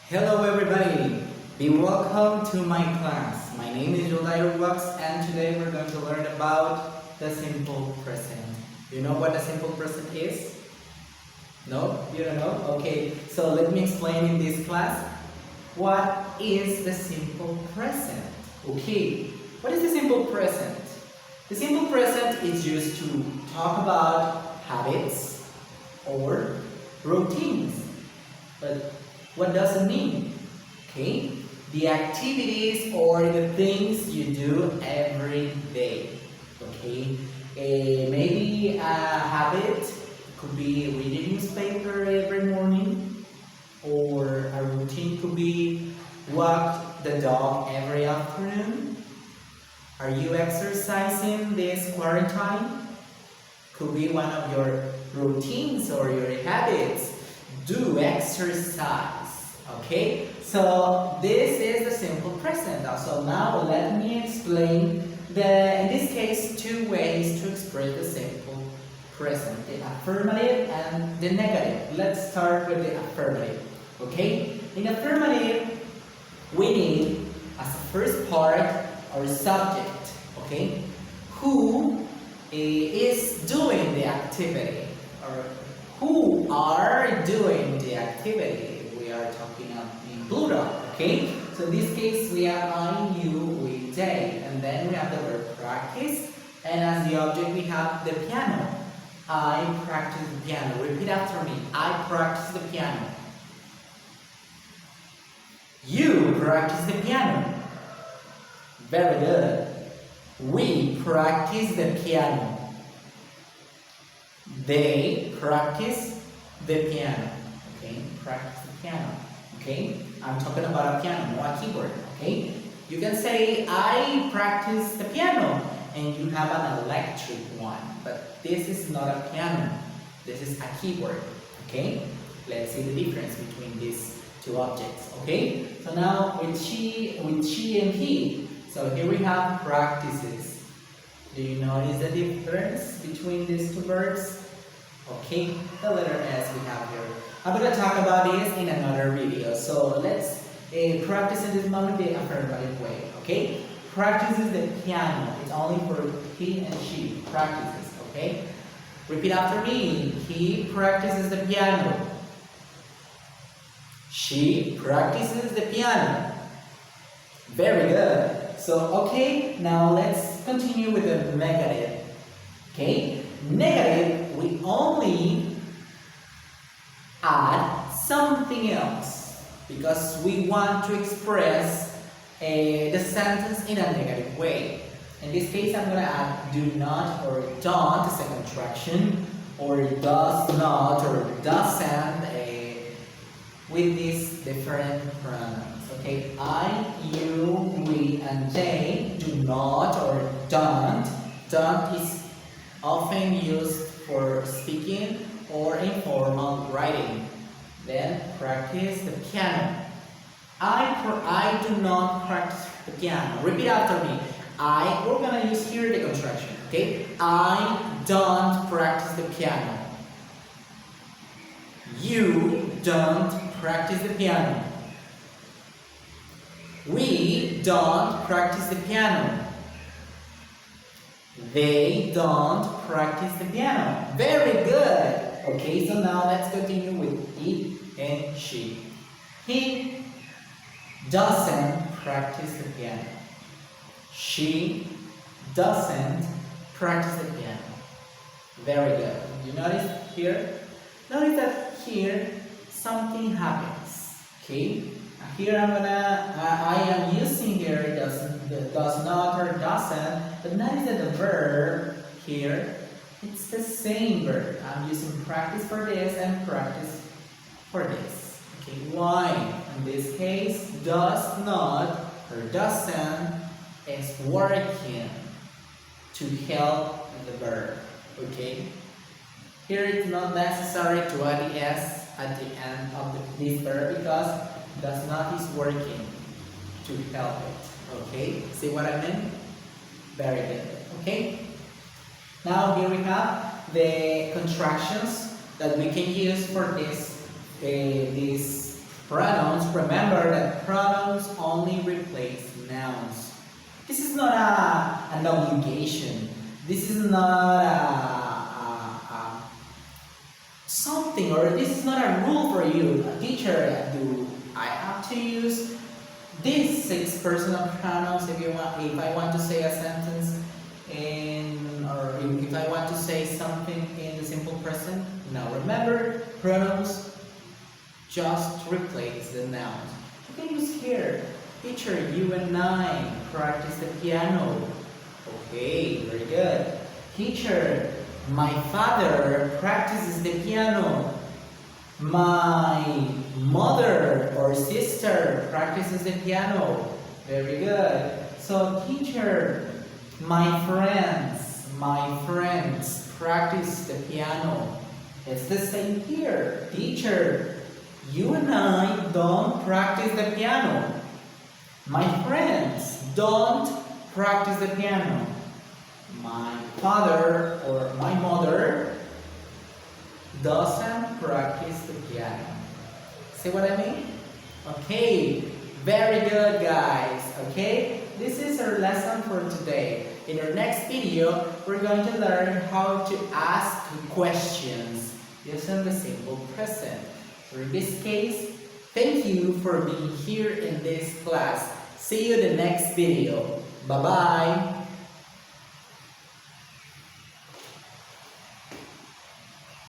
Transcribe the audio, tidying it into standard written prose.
Hello everybody, be welcome to my class. My name is Yuldair Guox and today we're going to learn about the simple present. You know what the simple present is? No? You don't know? Okay, so let me explain in this class. What is the simple present? Okay, what is the simple present? The simple present is used to talk about habits or routines. But what does it mean? Okay, the activities or the things you do every day. Okay, maybe a habit could be reading newspaper every morning, or a routine could be walk the dog every afternoon. Are you exercising this quarantine? Could be one of your routines or your habits. Do exercise. Okay, so this is the simple present. So now let me explain in this case, two ways to express the simple present, the affirmative and the negative. Let's start with the affirmative. Okay, in affirmative, we need as a first part our subject. Okay, who is doing the activity, or who are doing the activity. We are talking in plural, okay? So in this case, we have I, you, we, they, and then we have the verb practice, and as the object we have the piano. I practice the piano. Repeat after me. I practice the piano. You practice the piano. Very good. We practice the piano. They practice the piano. Okay, practice the piano. Okay, I'm talking about a piano, not a keyboard. Okay, you can say I practice the piano, and you have an electric one, but this is not a piano. This is a keyboard. Okay, let's see the difference between these two objects. Okay, so now with she and he. So here we have practices. Do you notice the difference between these two verbs? Okay, the letter S we have here. I'm going to talk about this in another video. So let's practice in this moment the affirmative way. Okay, practices the piano. It's only for he and she. Practices. Okay, repeat after me. He practices the piano. She practices the piano. Very good. So, okay, now let's continue with the negative. Okay, negative, we only add something else because we want to express the sentence in a negative way. In this case, I'm going to add do not or don't as a contraction, or does not or doesn't with these different pronouns. Okay, I, you, we, and they do not or don't. Don't is often used for speaking or informal writing. Then practice the piano. I do not practice the piano. Repeat after me. We're gonna use here the contraction. Okay, I don't practice the piano. You don't practice the piano. We don't practice the piano. They don't practice the piano. Very good. Okay, so now let's continue with he and she. He doesn't practice the piano. She doesn't practice the piano. Very good. You notice here? Notice that here something happens. Okay? Here I am using here does not or doesn't, but notice that the verb here, it's the same verb. I'm using practice for this and practice for this. Okay, why? In this case, does not or doesn't is working to help the verb. Okay? Here it's not necessary to add the S at the end of this verb because does not is working to help it. Okay, see what I mean? Very good. Okay, now here we have the contractions that we can use for these pronouns remember that pronouns only replace nouns. This is not an obligation. This is not something, or this is not a rule for you. A teacher, do I have to use these 6 personal pronouns if I want to say a sentence or if I want to say something in the simple present? Now remember, pronouns just replace the nouns. You can use here. Teacher, you and I practice the piano. Okay, very good. Teacher, my father practices the piano. My mother or sister practices the piano. Very good. So, teacher, my friends practice the piano. It's the same here. Teacher, you and I don't practice the piano. My friends don't practice the piano. My father or my mother doesn't practice the piano. See what I mean? Okay, very good guys. Okay, this is our lesson for today. In our next video, we're going to learn how to ask questions using the simple present. So in this case, thank you for being here in this class. See you in the next video. Bye-bye.